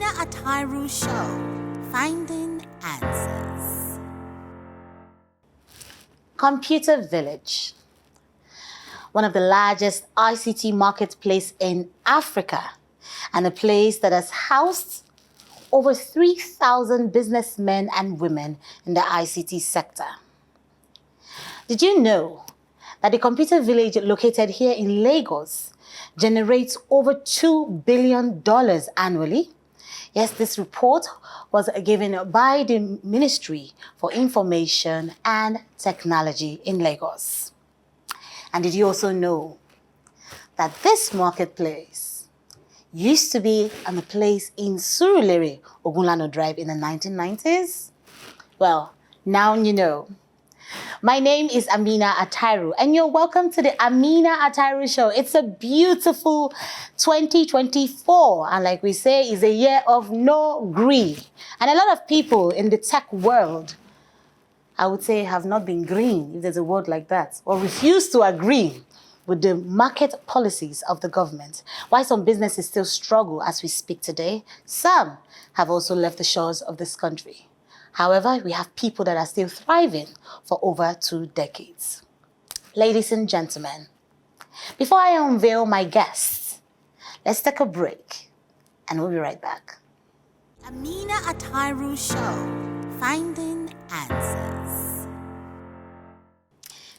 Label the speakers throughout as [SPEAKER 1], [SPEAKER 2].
[SPEAKER 1] Adele Show, Finding Answers. Computer Village, one of the largest ICT marketplace in Africa, and a place that has housed over 3,000 businessmen and women in the ICT sector. Did you know that the Computer Village located here in Lagos generates over $2 billion annually? Yes, this report was given by the Ministry for Information and Technology in Lagos. And did you also know that this marketplace used to be on a place in Surulere, Ogunlano Drive in the 1990s? Well, now you know. My name is Amina Atairu, and you're welcome to the Amina Atairu Show. It's a beautiful 2024, and like we say, it's a year of no green. And a lot of people in the tech world, I would say, have not been green, if there's a word like that, or refuse to agree with the market policies of the government. Why some businesses still struggle as we speak today, some have also left the shores of this country. However, we have people that are still thriving for over 2 decades. Ladies and gentlemen, before I unveil my guests, let's take a break and we'll be right back. Amina Atairu Show, Finding Answers.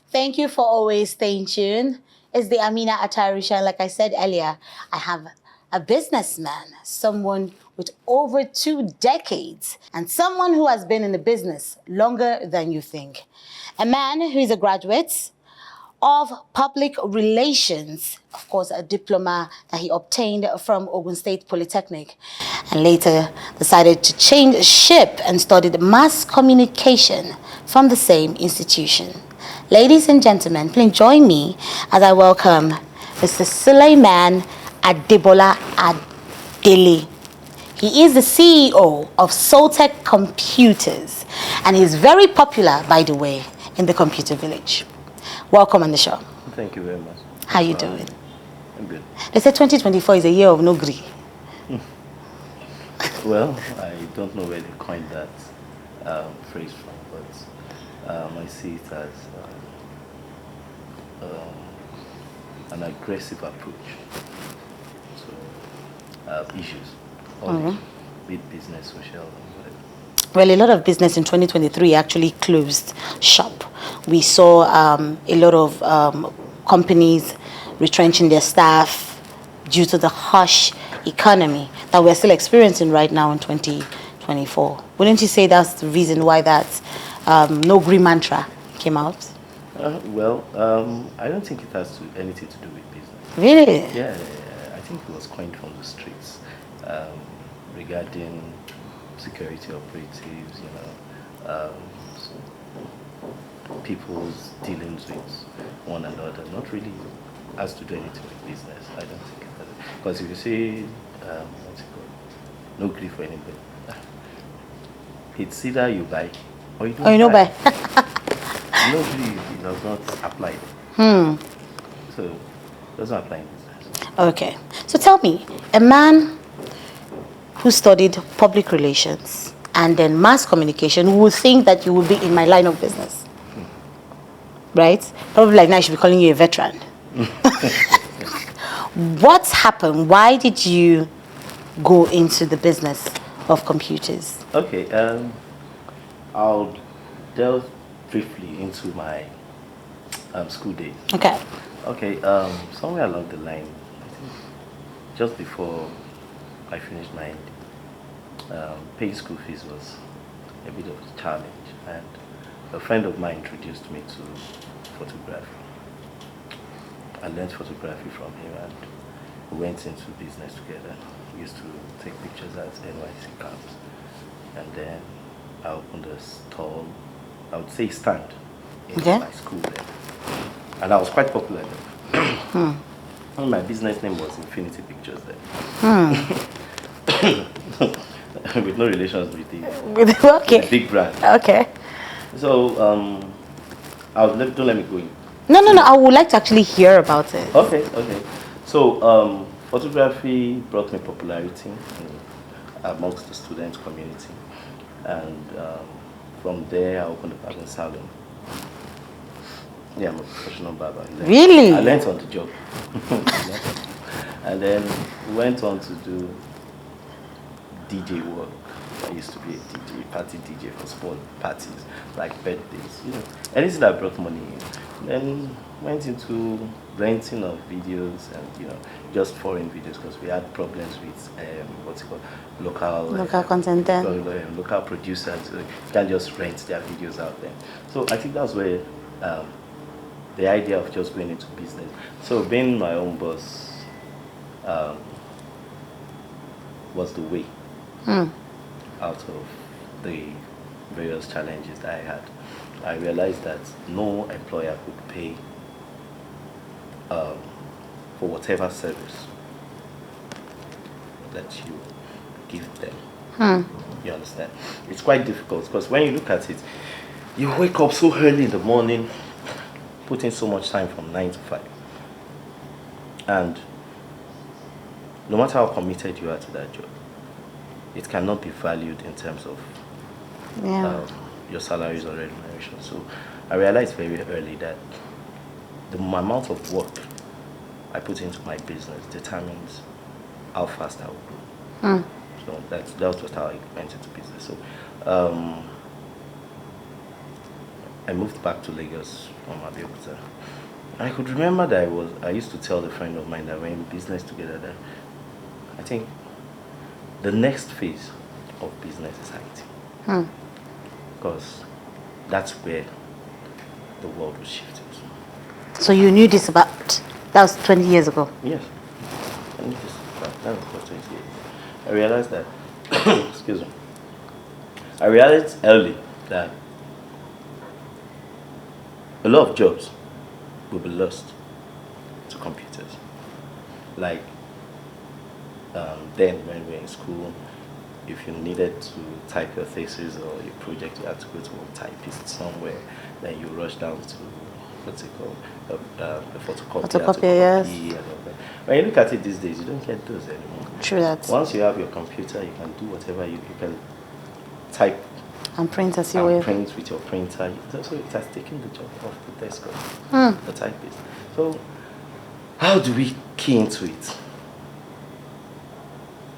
[SPEAKER 1] Thank you for always staying tuned. It's the Amina Atairu Show. Like I said earlier, I have a businessman, someone with over 2 decades, and someone who has been in the business longer than you think. A man who is a graduate of public relations, of course, a diploma that he obtained from Ogun State Polytechnic, and later decided to change ship and studied mass communication from the same institution. Ladies and gentlemen, please join me as I welcome Mr. Sulieman Adele Adebola. He is the CEO of Sultech Computers, and he's very popular, by the way, in the Computer Village. Welcome on the show.
[SPEAKER 2] Thank you very much.
[SPEAKER 1] How you doing?
[SPEAKER 2] I'm good.
[SPEAKER 1] They say 2024 is a year of no gree.
[SPEAKER 2] Well, I don't know where they coined that phrase from, but I see it as an aggressive approach to issues, be it business, social, whatever.
[SPEAKER 1] Well, a lot of business in 2023 actually closed shop. We saw a lot of companies retrenching their staff due to the harsh economy that we're still experiencing right now in 2024. Wouldn't you say that's the reason why that no green mantra came out?
[SPEAKER 2] Well, I don't think it has anything to do with business.
[SPEAKER 1] Really?
[SPEAKER 2] Yeah, I think it was coined from the streets regarding security operatives, so people's dealings with one another. Not really has to do anything with business. I don't think it has. Because if you say, what's it called? No grief for anybody. It's either you buy or you don't buy. No grief does not apply. So it doesn't apply in business.
[SPEAKER 1] Okay. So tell me, a man who studied public relations and then mass communication would think that you would be in my line of business. Right? Probably like now I should be calling you a veteran. What's happened? Why did you go into the business of computers?
[SPEAKER 2] Okay, I'll delve briefly into my school days.
[SPEAKER 1] Okay.
[SPEAKER 2] Okay, somewhere along the line, I think just before I finished my paying school fees was a bit of a challenge, and a friend of mine introduced me to photography. I learned photography from him, and we went into business together. We used to take pictures at NYC camps, and then I opened a stall, I would say stand, in my school there. And I was quite popular then. My business name was Infinity Pictures then. With no relations with the big brand.
[SPEAKER 1] Okay.
[SPEAKER 2] So, don't let me go in.
[SPEAKER 1] No, I would like to actually hear about it.
[SPEAKER 2] Okay. So, photography brought me popularity. amongst the student community. And from there, I opened a barbering salon. Yeah, I'm a professional barber.
[SPEAKER 1] Really?
[SPEAKER 2] I learned on the job. And then went on to do DJ work. I used to be a DJ, party DJ for small parties, like birthdays, anything that brought money in. Then went into renting of videos and, just foreign videos because we had problems with, what's it called,
[SPEAKER 1] Local content then.
[SPEAKER 2] Local producers. So you can't just rent their videos out there. So I think that's where the idea of just going into business. So being my own boss was the way out of the various challenges that I had. I realized that no employer could pay for whatever service that you give them. You understand? It's quite difficult because when you look at it, you wake up so early in the morning, put in so much time from 9 to 5. And no matter how committed you are to that job, it cannot be valued in terms of your salaries or remuneration. So I realized very early that the amount of work I put into my business determines how fast I will grow. So that was just how I went into business. So I moved back to Lagos from Abeokuta. I could remember that I used to tell a friend of mine that we're in business together that I think the next phase of business is IT. Because that's where the world was shifting.
[SPEAKER 1] So you knew this that was 20 years ago?
[SPEAKER 2] Yes. I knew this that was about 20 years ago. I realized that, excuse me, I realized early that a lot of jobs will be lost to computers. Like then when we were in school, if you needed to type your thesis or your project, you had to go to a typist somewhere. Then you rush down to what's it called, the photocopy,
[SPEAKER 1] yes.
[SPEAKER 2] And all that. When you look at it these days, you don't get those anymore.
[SPEAKER 1] True that.
[SPEAKER 2] Once you have your computer, you can do whatever you can type
[SPEAKER 1] and print as you
[SPEAKER 2] and
[SPEAKER 1] will.
[SPEAKER 2] print with your printer. So it has taken the job off the desk of the typist. So how do we key into it?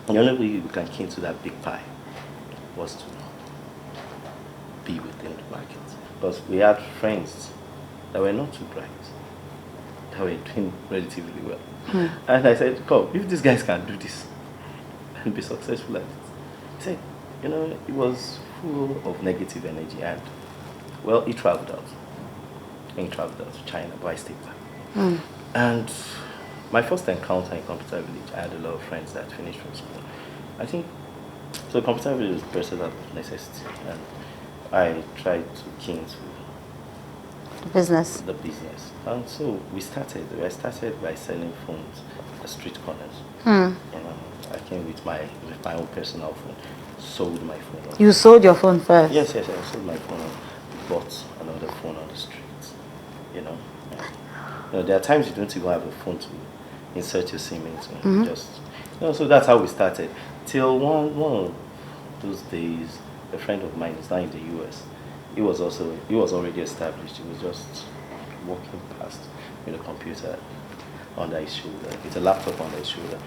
[SPEAKER 2] The only way we can key into that big pie was to be within the market. Because we had friends that were not too bright, that were doing relatively well. And I said, come, if these guys can do this and be successful at it. He said, it was full of negative energy and, well, he traveled out. And he traveled out to China, but I stayed back. And my first encounter in Computer Village, I had a lot of friends that finished from school. I think, so Computer Village was pursued out of necessity. And I tried to key into the business. And so I started by selling phones at street corners. I came with my own personal phone, sold my phone.
[SPEAKER 1] You sold your phone first?
[SPEAKER 2] Yes, I sold my phone and bought another phone on the street. There are times you don't even have a phone to insert your SIM into. Just, so that's how we started. Till one of those days, a friend of mine is now in the US. He was already established. He was just walking past with a computer under his shoulder, with a laptop under his shoulder.